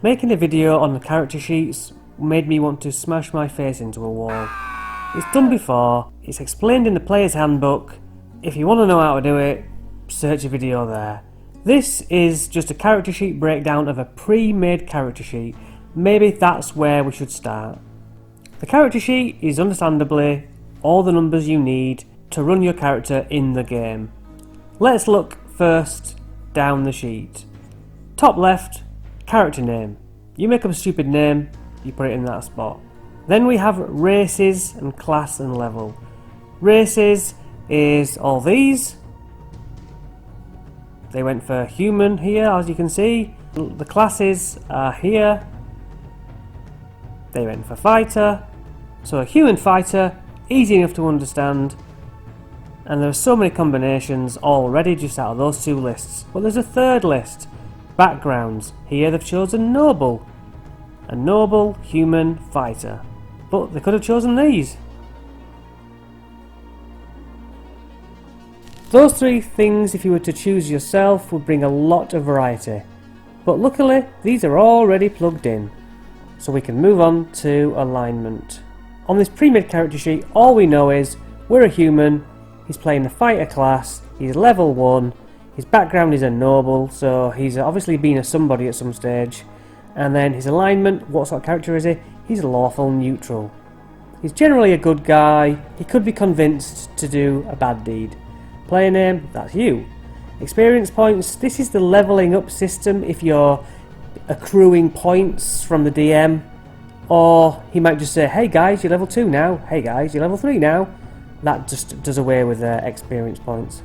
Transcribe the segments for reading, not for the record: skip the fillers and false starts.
Making a video on the character sheets made me want to smash my face into a wall. It's done before, it's explained in the player's handbook. If you want to know how to do it, search a video there. This is just a character sheet breakdown of a pre-made character sheet. Maybe that's where we should start. The character sheet is understandably all the numbers you need to run your character in the game. Let's look first down the sheet. Top left, character name. You make up a stupid name, you put it in that spot. Then we have races and class and level. Races is all these. They went for human here, as you can see. The classes are here. They went for fighter. So a human fighter, easy enough to understand. And there are so many combinations already just out of those two lists. But there's a third list. Backgrounds. Here they've chosen noble. A noble human fighter. But they could have chosen these. Those three things, if you were to choose yourself, would bring a lot of variety. But luckily, these are already plugged in. So we can move on to alignment. On this pre-made character sheet, all we know is we're a human. He's playing the fighter class, he's level 1, his background is a noble, so he's obviously been a somebody at some stage. And then his alignment, what sort of character is he? He's lawful neutral. He's generally a good guy, he could be convinced to do a bad deed. Player name, that's you. Experience points, this is the levelling up system if you're accruing points from the DM. Or he might just say, hey guys, you're level 2 now, hey guys, you're level 3 now. That just does away with experience points.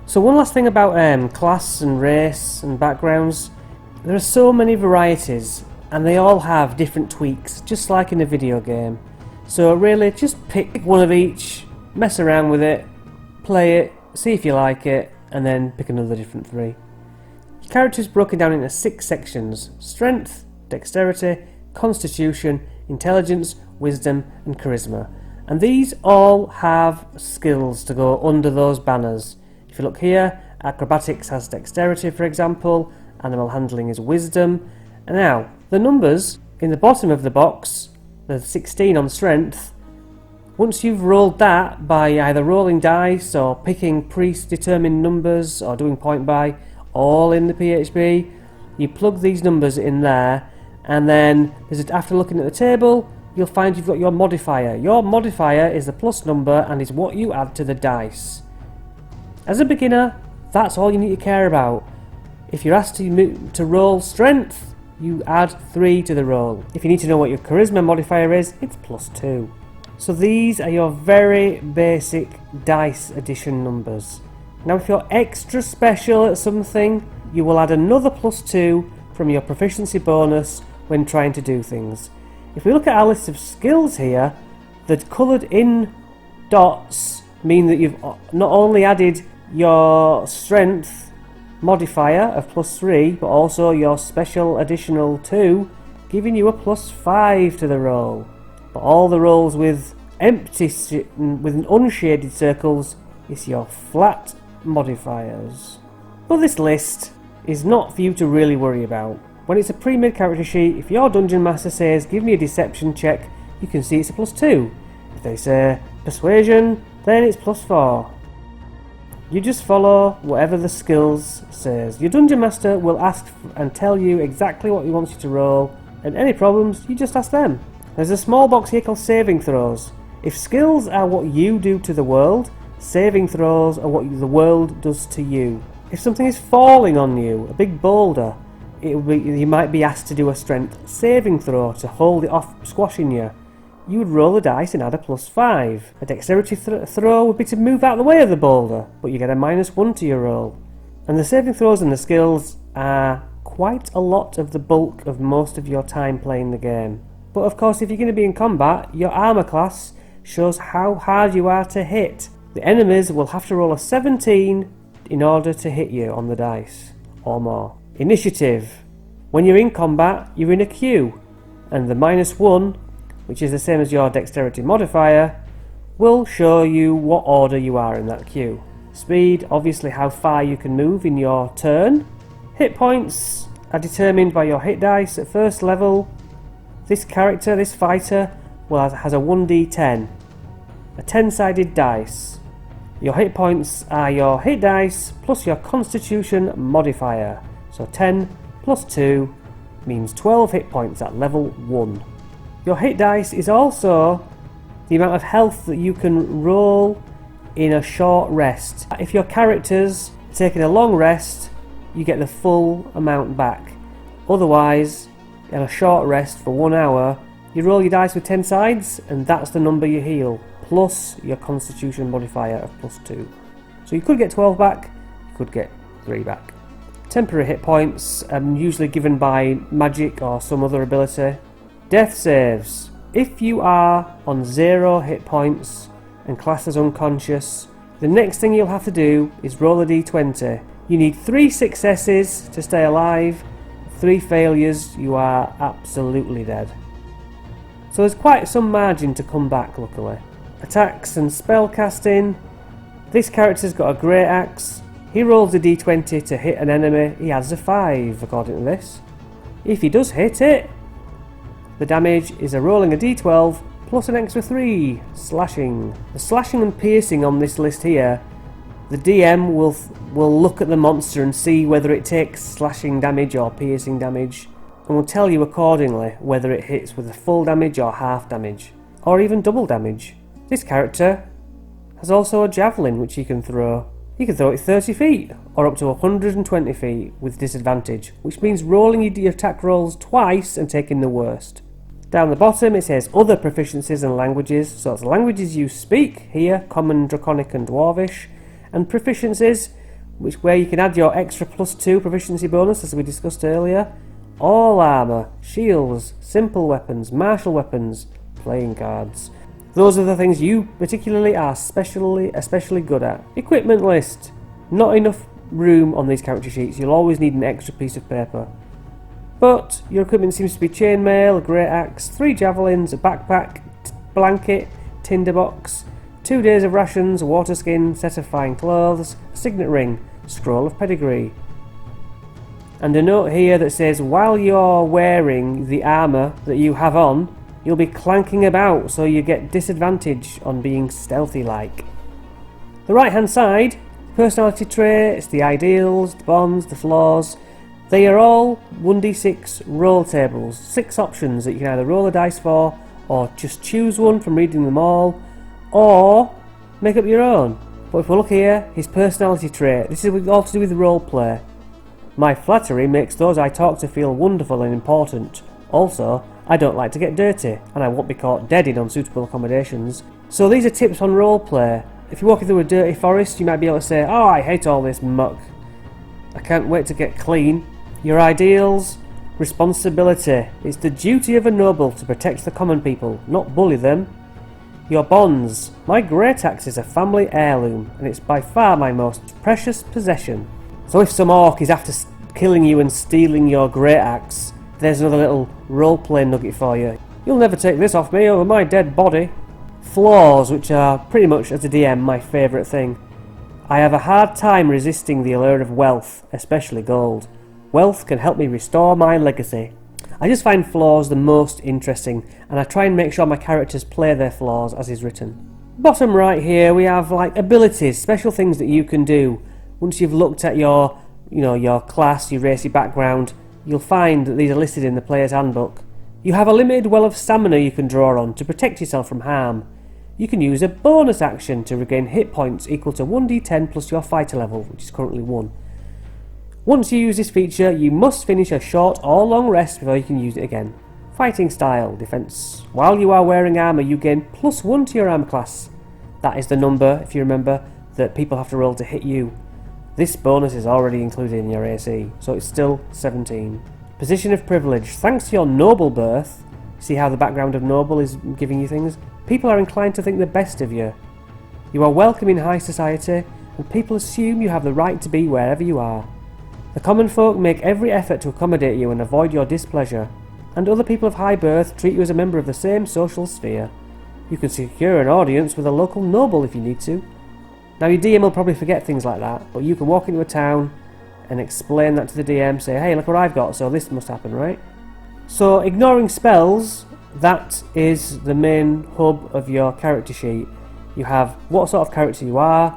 So one last thing about class and race and backgrounds. There are so many varieties and they all have different tweaks, just like in a video game. So really just pick one of each, mess around with it, play it, see if you like it, and then pick another different 3. Your character is broken down into 6 sections: strength, dexterity, constitution, intelligence, wisdom and charisma. And these all have skills to go under those banners. If you look here, acrobatics has dexterity, for example, animal handling is wisdom. And now, the numbers in the bottom of the box, the 16 on strength, once you've rolled that by either rolling dice or picking predetermined numbers or doing point buy, all in the PHB, you plug these numbers in there, and then after looking at the table, you'll find you've got your modifier. Your modifier is the plus number and is what you add to the dice. As a beginner, that's all you need to care about. If you're asked to roll strength, you add 3 to the roll. If you need to know what your charisma modifier is, it's plus 2. So these are your very basic dice addition numbers. Now if you're extra special at something, you will add another plus 2 from your proficiency bonus when trying to do things. If we look at our list of skills here, the coloured in dots mean that you've not only added your strength modifier of plus 3, but also your special additional 2, giving you a plus 5 to the roll. But all the rolls with with unshaded circles is your flat modifiers. But this list is not for you to really worry about. When it's a pre-made character sheet, if your dungeon master says give me a deception check, you can see it's a plus 2. If they say persuasion, then it's plus 4. You just follow whatever the skills says. Your dungeon master will ask and tell you exactly what he wants you to roll, and any problems, you just ask them. There's a small box here called saving throws. If skills are what you do to the world, saving throws are what the world does to you. If something is falling on you, a big boulder, you might be asked to do a strength saving throw to hold it off squashing you. You would roll the dice and add a plus 5. A dexterity throw would be to move out of the way of the boulder, but you get a minus 1 to your roll. And the saving throws and the skills are quite a lot of the bulk of most of your time playing the game. But of course, if you're going to be in combat, your armour class shows how hard you are to hit. The enemies will have to roll a 17 in order to hit you on the dice, or more. Initiative. When you're in combat, you're in a queue, and the minus 1, which is the same as your dexterity modifier, will show you what order you are in that queue. Speed, obviously how far you can move in your turn. Hit points are determined by your hit dice. At first level, this character, this fighter, has a 1d10, a 10-sided dice. Your hit points are your hit dice plus your constitution modifier. So 10 plus 2 means 12 hit points at level 1. Your hit dice is also the amount of health that you can roll in a short rest. If your character's taking a long rest, you get the full amount back. Otherwise, in a short rest for 1 hour, you roll your dice with 10 sides and that's the number you heal, plus your constitution modifier of plus 2. So you could get 12 back, you could get 3 back. Temporary hit points are usually given by magic or some other ability. Death saves. If you are on 0 hit points and classed as unconscious, the next thing you'll have to do is roll a d20. You need 3 successes to stay alive. 3 failures, you are absolutely dead. So there's quite some margin to come back, luckily. Attacks and spellcasting. This character's got a great axe. He rolls a d20 to hit an enemy. He adds a 5 according to this. If he does hit it, the damage is a rolling a d12 plus an extra 3 slashing. The slashing and piercing on this list here, the DM will look at the monster and see whether it takes slashing damage or piercing damage, and will tell you accordingly whether it hits with a full damage or half damage, or even double damage. This character has also a javelin which he can throw. He can throw it 30 feet, or up to 120 feet with disadvantage, which means rolling your attack rolls twice and taking the worst. Down the bottom it says other proficiencies and languages, so that's languages you speak, here Common, Draconic and Dwarvish, and proficiencies, where you can add your extra plus 2 proficiency bonus as we discussed earlier. All armour, shields, simple weapons, martial weapons, playing cards. Those are the things you particularly are especially good at. Equipment list. Not enough room on these character sheets, you'll always need an extra piece of paper. But your equipment seems to be chainmail, a great axe, 3 javelins, a backpack, blanket, tinderbox, 2 days of rations, a water skin, set of fine clothes, a signet ring, scroll of pedigree. And a note here that says while you're wearing the armour that you have on, you'll be clanking about, so you get disadvantage on being stealthy like. The right hand side, personality traits, the ideals, the bonds, the flaws, they are all 1d6 roll tables, 6 options that you can either roll a dice for, or just choose one from reading them all, or make up your own. But if we look here, his personality trait, this is all to do with role play. My flattery makes those I talk to feel wonderful and important. Also, I don't like to get dirty, and I won't be caught dead in unsuitable accommodations. So these are tips on role play. If you're walking through a dirty forest, you might be able to say, oh, I hate all this muck. I can't wait to get clean. Your ideals, responsibility. It's the duty of a noble to protect the common people, not bully them. Your bonds. My great axe is a family heirloom, and it's by far my most precious possession. So if some orc is after killing you and stealing your great axe, there's another little roleplay nugget for you. You'll never take this off me over my dead body. Flaws, which are pretty much, as a DM, my favourite thing. I have a hard time resisting the allure of wealth, especially gold. Wealth can help me restore my legacy. I just find flaws the most interesting, and I try and make sure my characters play their flaws as is written. Bottom right here we have like abilities, special things that you can do. Once you've looked at your class, your race, your background, you'll find that these are listed in the player's handbook. You have a limited well of stamina you can draw on to protect yourself from harm. You can use a bonus action to regain hit points equal to 1d10 plus your fighter level, which is currently 1. Once you use this feature, you must finish a short or long rest before you can use it again. Fighting style, defense. While you are wearing armor, you gain +1 to your armor class. That is the number, if you remember, that people have to roll to hit you. This bonus is already included in your AC, so it's still 17. Position of privilege. Thanks to your noble birth, see how the background of noble is giving you things? People are inclined to think the best of you. You are welcome in high society, and people assume you have the right to be wherever you are. The common folk make every effort to accommodate you and avoid your displeasure, and other people of high birth treat you as a member of the same social sphere. You can secure an audience with a local noble if you need to. Now your DM will probably forget things like that, but you can walk into a town and explain that to the DM, say, hey, look what I've got, so this must happen, right? So ignoring spells, that is the main hub of your character sheet. You have what sort of character you are,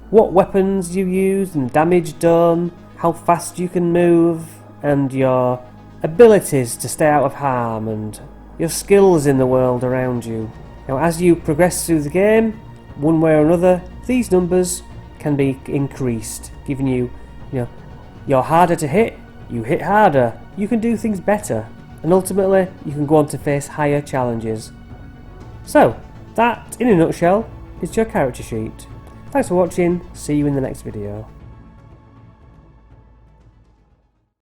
what weapons you use and damage done, how fast you can move, and your abilities to stay out of harm, and your skills in the world around you. Now, as you progress through the game, one way or another, these numbers can be increased, giving you, you're harder to hit, you hit harder, you can do things better, and ultimately you can go on to face higher challenges. So, that, in a nutshell, is your character sheet. Thanks for watching, see you in the next video.